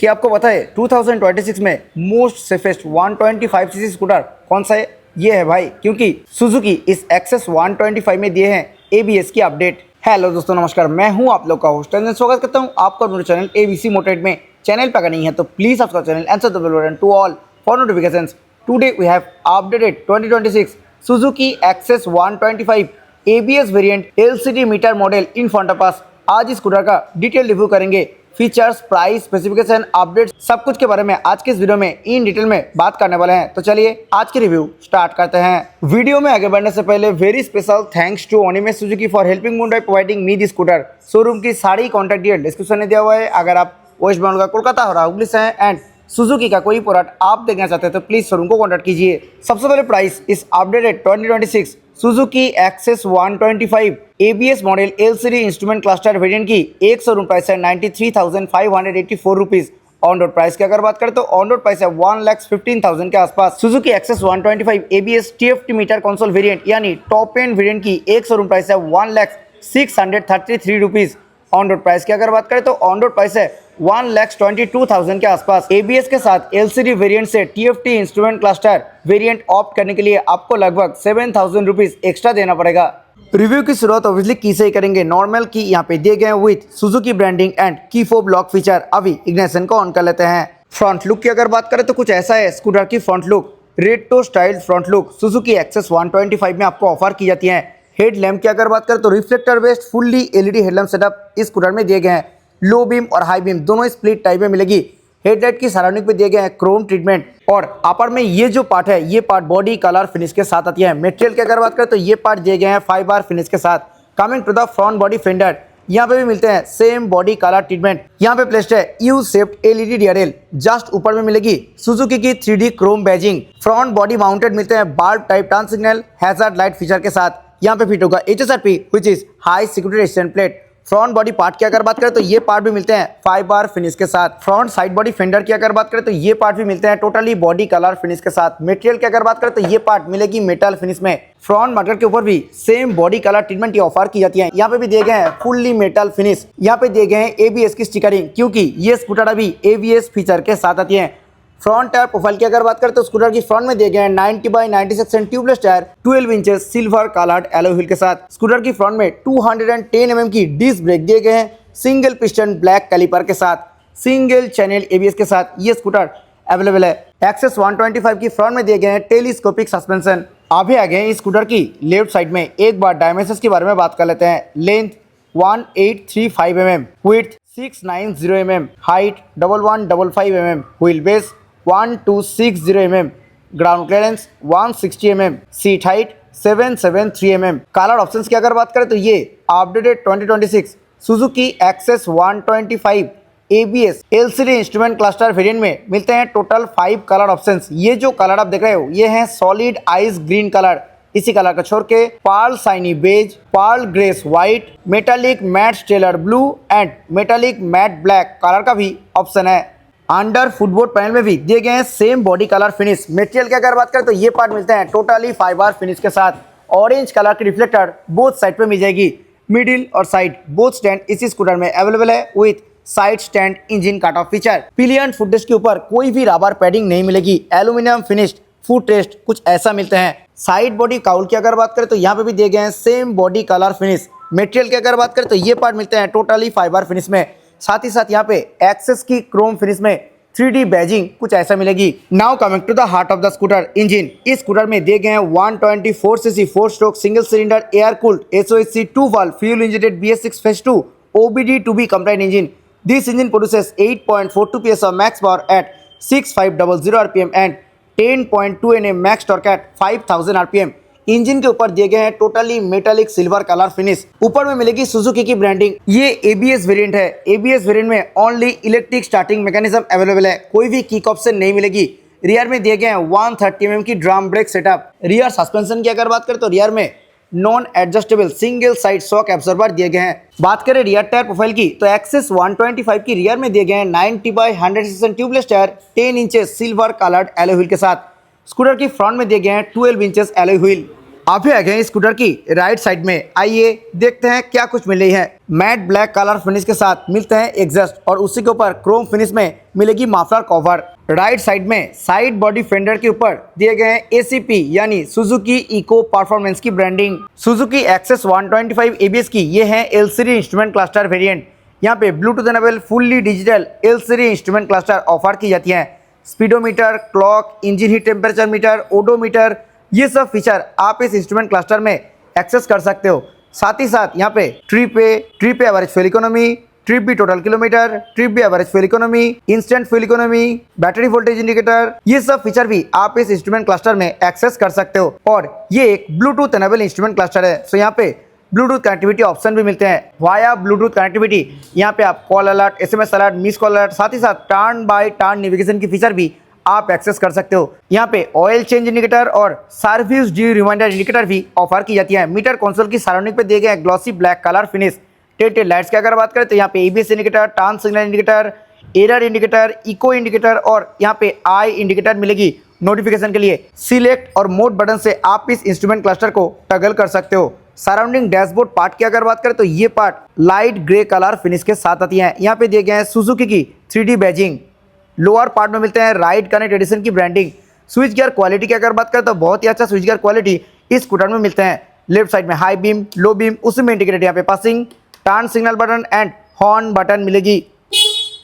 कि आपको पता है 2026 में मोस्ट सेफेस्ट 125 सीसी स्कूटर कौन सा है? ये है भाई, क्योंकि सुजुकी इस एक्सेस 125 में दिए हैं एबीएस की अपडेट। हेलो दोस्तों, नमस्कार, मैं हूं आप लोग का होस्ट एंड स्वागत करता हूं आपका मेरे चैनल एबीसी मोटेड में। चैनल पर अगर नहीं है तो please subscribe channel and the bell button to all for notifications. Today we have updated 2026 Suzuki Access 125 ABS variant LCD meter model in front of us. आज इस स्कूटर का डिटेल रिव्यू करेंगे। फीचर्स, प्राइस, स्पेसिफिकेशन, अपडेट, सब कुछ के बारे में आज के इस वीडियो में इन डिटेल में बात करने वाले हैं। तो चलिए आज की रिव्यू स्टार्ट करते हैं। वीडियो में आगे बढ़ने से पहले वेरी स्पेशल थैंक्स टू ओनिमेस सुजुकी फॉर हेल्पिंग मुंडई providing me this scooter. Showroom की सारी कॉन्टैक्ट डिटेल डिस्क्रिप्शन में दिया हुआ है। अगर आप वेस्ट बंगाल का कोलकाता हो रहा हुगली से हैं एंड सुजुकी का कोई प्रोडक्ट आप देखना चाहते हैं तो प्लीज शोरूम को कॉन्टैक्ट कीजिए। सबसे पहले प्राइस इस updated 2026 Suzuki Access 125 ABS model LCD instrument cluster variant की एक शोरूम प्राइस है 93,584 रुपीज। ऑन रोड प्राइस की अगर बात करें तो ऑन रोड प्राइस है 1,15,000 के आसपास। Suzuki Access 125 ABS TFT meter console variant यानी टॉप एंड वेरिएंट की एक शोरूम प्राइस है 1,633 रुपीज। ऑन रोड प्राइस की अगर बात करें तो ऑन रोड प्राइस है 1,22,000 के आसपास। एबीएस के साथ एलसीडी वेरिएंट से TFT instrument cluster variant opt करने के लिए आपको लगभग 7,000 रुपीज एक्स्ट्रा देना पड़ेगा। रिव्यू की शुरुआत ऑब्वियसली की से ही करेंगे। नॉर्मल की यहाँ पे दिए गए हैं विथ सुजुकी ब्रांडिंग एंड की फोब लॉक फीचर। अभी इग्निशन को ऑन कर लेते हैं। फ्रंट लुक की अगर बात करें तो कुछ ऐसा है स्कूटर की front look. Retro style front look Suzuki Access 125 में आपको ऑफर की जाती है। हेड लैम्प की अगर बात करें तो reflector based fully LED headlamp setup इस स्कूटर में दिए गए हैं। लो बीम और हाई बीम दोनों स्प्लिट टाइप में मिलेगी। हेडलाइट की सराउंडिंग पे दिए गए हैं क्रोम ट्रीटमेंट और अपर में ये जो पार्ट है ये पार्ट बॉडी कलर फिनिश के साथ आती है। मटेरियल की अगर बात करें तो ये पार्ट दिए गए हैं फाइबर फिनिश के साथ। Coming to the front body fender, यहाँ पे भी मिलते हैं सेम बॉडी कलर ट्रीटमेंट। यहाँ पे प्लेस्ड है U shaped LED DRL. Just ऊपर में मिलेगी सुजुकी की 3D chrome badging. Front body mounted मिलते हैं bulb type turn signal hazard light feature के साथ। यहाँ पे फिट होगा HSRP which is high security resistant plate. Front body part की अगर बात करें तो ये पार्ट भी मिलते हैं फाइबर फिनिश के साथ। फ्रंट साइड बॉडी फेंडर की अगर बात करें तो ये पार्ट भी मिलते हैं टोटली बॉडी कलर फिनिश के साथ। मटेरियल की अगर बात करें तो ये पार्ट मिलेगी मेटल फिनिश में। फ्रंट मटर के ऊपर भी same body colour treatment offer की जाती है। यहाँ पे भी दिए गए हैं फुल्ली मेटल फिनिश। यहाँ पे दिए गए हैं एबीएस की स्टिकरिंग क्योंकि ये स्कूटर अभी एबीएस फीचर के साथ आती है। फ्रंट टायर प्रोफाइल की अगर बात करें तो स्कूटर की फ्रंट में दिए गए हैं 90 by 90 section tubeless tyre 12 inches silver coloured alloy wheel के साथ। स्कूटर की फ्रंट में 210 mm की डिस्क ब्रेक दिए गए हैं सिंगल पिस्टन ब्लैक कैलिपर के साथ। सिंगल चैनल एबीएस के साथ ये स्कूटर अवेलेबल है। एक्सेस 125 की फ्रंट में दिए गए हैं टेलीस्कोपिक सस्पेंशन। अभी आ गए हैं इस स्कूटर की लेफ्ट साइड में। एक बार डायमेंशंस के बारे में बात कर लेते हैं। Length 1835 mm, width 690 mm, height 1155 mm, wheel base 1260 mm, ground clearance 160 mm, seat height 773 mm। Colour options की अगर बात करें तो ये updated 2026 Suzuki Access 125 ABS LCD instrument cluster variant में मिलते हैं टोटल 5 कलर ऑप्शंस। ये जो कलर आप देख रहे हो ये हैं सॉलिड आइस ग्रीन कलर। इसी कलर को छोड़ के pearl shiny beige, pearl grace white, metallic matte stellar blue and metallic matte black colour का भी ऑप्शन है। अंडर फुटबोर्ड पैनल में भी दिए गए हैं same body colour finish. Material की अगर बात करें तो ये पार्ट मिलते हैं टोटली फाइबर फिनिश के साथ। ऑरेंज कलर की रिफ्लेक्टर बोथ साइड पे मिल जाएगी। मिडिल और साइड बोथ स्टैंड इसी स्कूटर में अवेलेबल है with side stand engine cut off feature. Pillion footrest के ऊपर कोई भी रबर पैडिंग नहीं मिलेगी। एल्यूमिनियम फिनिश्ड फुट रेस्ट कुछ ऐसा मिलते हैं। साइड बॉडी काउल की अगर बात करें तो यहाँ पे भी दिए गए हैं same body colour finish. Material की अगर बात करें तो ये पार्ट मिलते हैं टोटली फाइबर फिनिश में। साथ ही साथ यहाँ पे एक्सेस की क्रोम फिनिश में 3D बैजिंग कुछ ऐसा मिलेगी। Now coming to the heart of the scooter engine. इस स्कूटर में दिए गए हैं 124 CC 4 stroke single cylinder air cooled SOHC 2 valve fuel injected BS6 phase 2 OBD to be compliant engine. This engine produces 8.42 PS of max power at 6500 RPM and 10.2 Nm max torque at 5000 RPM। Engine के ऊपर दिए गए हैं totally metallic silver colour finish. ऊपर में मिलेगी Suzuki की branding. ये एबीएस वेरिएंट है। एबीएस वेरिएंट में only electric starting mechanism available है। कोई भी किक ऑप्शन नहीं मिलेगी। रियर में दिए गए हैं 130 mm की drum brake setup. Rear suspension की अगर बात करें तो रियर में non adjustable single side shock absorber दिए गए हैं। बात करें रियर टायर प्रोफाइल की तो एक्सेस 125 की रियर में दिए गए हैं 90 by 100 section tubeless tyre 10 inches silver coloured alloy wheel के साथ। स्कूटर की फ्रंट में दिए गए हैं 12 इंचेस एलॉय व्हील। अभी आ गए स्कूटर की राइट साइड में, आइए देखते हैं क्या कुछ मिल रही है। मैट ब्लैक कलर फिनिश के साथ मिलते हैं एग्जॉस्ट और उसी के ऊपर क्रोम फिनिश में मिलेगी मफलर कवर। राइट साइड में साइड बॉडी फेंडर के ऊपर दिए गए हैं ACP यानी सुजुकी इको परफॉर्मेंस की ब्रांडिंग। सुजुकी एक्सेस 125 ABS की ये है L3 इंस्ट्रूमेंट क्लस्टर वेरिएंट। यहाँ पे Bluetooth enable fully digital L3 instrument cluster offer की जाती है। Speedometer, clock, engine heat temperature metre, odometer, ये सब फीचर आप इस इंस्ट्रूमेंट क्लस्टर में एक्सेस कर सकते हो। साथ ही साथ यहाँ पे trip A average fuel economy, trip B total kilometre, trip B average fuel economy, instant fuel economy, battery voltage indicator, ये सब फीचर भी आप इस इंस्ट्रूमेंट क्लस्टर में एक्सेस कर सकते हो। और ये एक ब्लूटूथ एनेबल इंस्ट्रूमेंट क्लस्टर है, सो यहाँ पे ब्लूटूथ कनेक्टिविटी ऑप्शन भी मिलते हैं। वाया ब्लूटूथ कनेक्टिविटी यहाँ पे आप call alert, SMS alert, miss call alert, साथ ही साथ टर्न बाय टर्न नेविगेशन की फीचर भी आप एक्सेस कर सकते हो। यहाँ पे ऑयल चेंज इंडिकेटर और सर्विस ड्यू रिमाइंडर इंडिकेटर भी ऑफर की जाती है। मीटर कंसोल की सराउंडिंग पे दिए गए glossy black colour finish. Tail lights की अगर बात करें तो यहाँ पे ABS indicator, turn signal indicator, error indicator, eco indicator और यहाँ पे आई इंडिकेटर मिलेगी नोटिफिकेशन के लिए। सिलेक्ट और मोड बटन से आप इस इंस्ट्रूमेंट क्लस्टर को टगल कर सकते हो। सराउंडिंग डैशबोर्ड पार्ट की अगर बात करें तो ये part light grey colour finish के साथ आती है। यहाँ पे दिए गए हैं सुजुकी की 3D बैजिंग। लोअर पार्ट में मिलते हैं राइड कनेक्ट एडिशन की ब्रांडिंग। स्विच गियर क्वालिटी की अगर बात करें तो बहुत ही अच्छा स्विच गियर क्वालिटी इस स्कूटर में मिलते हैं। लेफ्ट साइड में हाई बीम, लो बीम, उसी में इंडिकेटेड यहाँ पे passing, turn signal button and horn button मिलेगी।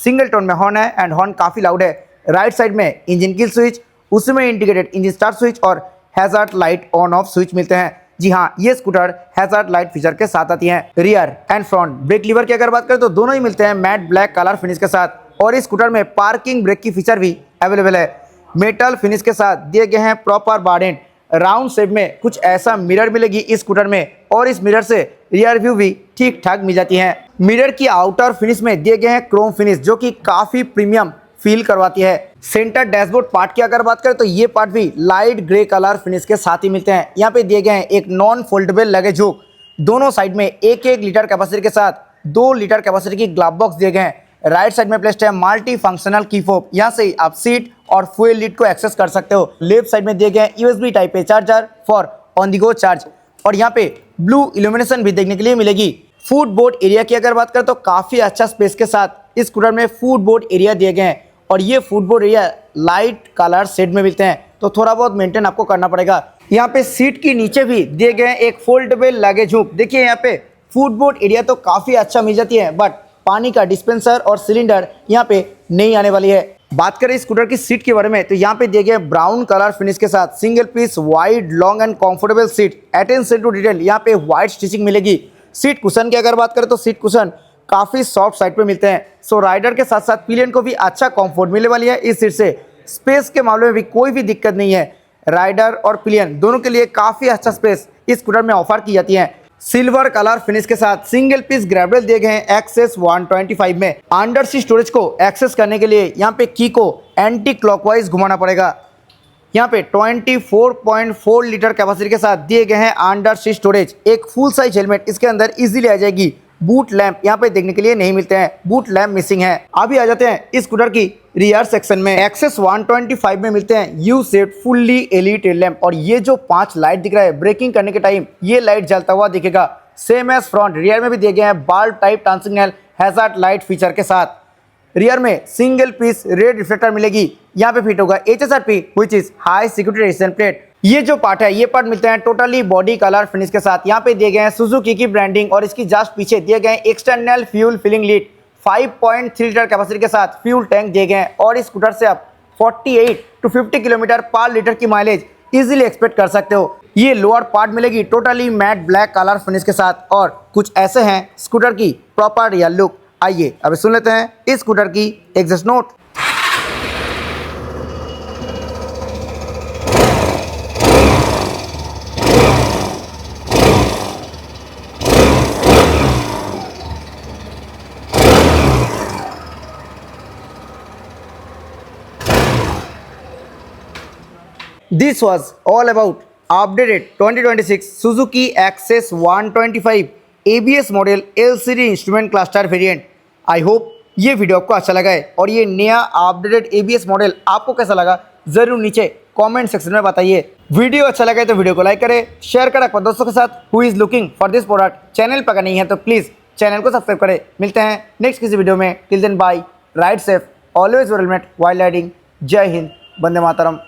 सिंगल टोन में हॉर्न है एंड हॉर्न काफी लाउड है। राइट साइड में इंजन किल स्विच, उसी में इंडिकेटेड इंजन स्टार्ट स्विच और hazard light on off switch मिलते हैं। जी हाँ, ये स्कूटर हैजार्ड लाइट फीचर के साथ आती है। Rear and front brake lever की अगर बात करें तो दोनों ही मिलते हैं मैट ब्लैक कलर फिनिश के साथ और इस स्कूटर में पार्किंग ब्रेक की फीचर भी अवेलेबल है। मेटल फिनिश के साथ दिए गए हैं प्रॉपर बार्डेंट। राउंड शेप में कुछ ऐसा मिरर मिलेगी इस स्कूटर में और इस मिरर से रियर व्यू भी ठीक ठाक मिल जाती है। मिरर की आउटर फिनिश में दिए गए हैं क्रोम फिनिश जो कि काफी प्रीमियम फील करवाती है। सेंटर डैशबोर्ड पार्ट की अगर बात करें तो ये पार्ट भी लाइट ग्रे कलर फिनिश के साथ ही मिलते हैं। यहाँ पे दिए गए हैं एक नॉन फोल्डेबल लगेज हुक, दोनों साइड में 1-1 लीटर कैपेसिटी के साथ 2 लीटर कैपेसिटी की ग्लव बॉक्स दिए गए हैं। राइट साइड में प्लेस्ड है मल्टी फंक्शनल की फोब, यहाँ से आप सीट और फ्यूल लीड को एक्सेस कर सकते हो। लेफ्ट साइड में दिए गए USB type A charger for on the go charge और यहाँ पे ब्लू इल्यूमिनेशन भी देखने के लिए मिलेगी। फूड बोर्ड एरिया की अगर बात करें तो काफी अच्छा स्पेस के साथ इस स्कूटर में फूड बोर्ड एरिया दिए गए हैं और ये footboard area light colour shade में मिलते हैं तो थोड़ा बहुत मेंटेन आपको करना पड़ेगा। यहाँ पे सीट के नीचे भी दिए गए एक फोल्डेबल लगेज हुक। देखिए यहाँ पे फूड बोर्ड एरिया तो काफी अच्छा मिल जाती है बट पानी का डिस्पेंसर और सिलेंडर यहाँ पे नहीं आने वाली है। बात करें स्कूटर की सीट के बारे में तो यहाँ पे दिए गए ब्राउन कलर फिनिश के साथ single piece wide long and comfortable seat. Attention to detail यहाँ पे व्हाइट स्टिचिंग मिलेगी। सीट कुशन की अगर बात करें तो सीट कुशन काफी सॉफ्ट साइड पे मिलते हैं सो राइडर के साथ साथ पिलियन को भी अच्छा कंफर्ट मिलने वाली है इस सीट से। स्पेस के मामले में भी कोई भी दिक्कत नहीं है। राइडर और पिलियन दोनों के लिए काफी अच्छा स्पेस इस स्कूटर में ऑफर की जाती है। सिल्वर कलर फिनिश के साथ सिंगल पीस ग्रैब रेल दिए गए हैं एक्सेस 125 में। अंडर सीट स्टोरेज को एक्सेस करने के लिए यहाँ पे की को एंटी क्लॉकवाइज घुमाना पड़ेगा। यहाँ पे 24.4 लीटर कैपेसिटी के साथ दिए गए हैं अंडर सीट स्टोरेज। एक फुल साइज हेलमेट इसके अंदर इजीली आ जाएगी। बूट लैंप यहाँ पे देखने के लिए नहीं मिलते हैं, बूट लैंप मिसिंग है। अभी आ जाते हैं इस स्कूटर की रियर सेक्शन में। एक्सेस 125 में मिलते हैं U shape fully LED tail lamp और ये जो 5 लाइट दिख रहा है ब्रेकिंग करने के टाइम ये लाइट जलता हुआ दिखेगा। सेम एज फ्रंट, रियर में भी दिए गए हैं bulb type turn signal hazard light feature के साथ। रियर में सिंगल पीस रेड रिफ्लेक्टर मिलेगी। यहाँ पे फिट होगा HSRP which is high security resistant plate. ये जो पार्ट है ये पार्ट मिलते हैं टोटली बॉडी कलर फिनिश के साथ। यहाँ पे दिए गए हैं सुजुकी की ब्रांडिंग और इसकी जस्ट पीछे दिए गए external fuel filling lid. 5.3 litre capacity के साथ फ्यूल टैंक दिए गए हैं और इस स्कूटर से आप 48 to 50 किलोमीटर पर लीटर की माइलेज इजीली एक्सपेक्ट कर सकते हो। ये लोअर पार्ट मिलेगी totally mat black colour finish के साथ और कुछ ऐसे हैं स्कूटर की प्रॉपर रियल लुक। आइए अभी सुन लेते हैं इस स्कूटर की exhaust note. This was all about updated 2026 Suzuki Access 125 ABS model L3 instrument cluster variant. I hope ये वीडियो आपको अच्छा लगा है और ये नया अपडेटेड ABS मॉडल आपको कैसा लगा ज़रूर नीचे कमेंट सेक्शन में बताइए। वीडियो अच्छा लगे तो वीडियो को लाइक करें, शेयर करें अपने दोस्तों के साथ who is looking for this product. Channel पर नहीं है तो प्लीज़ चैनल को सब्सक्राइब करें। मिलते हैं नेक्स्ट किसी वीडियो में। Till then bye, ride safe, always helmet while riding. जय हिंद, वंदे मातरम।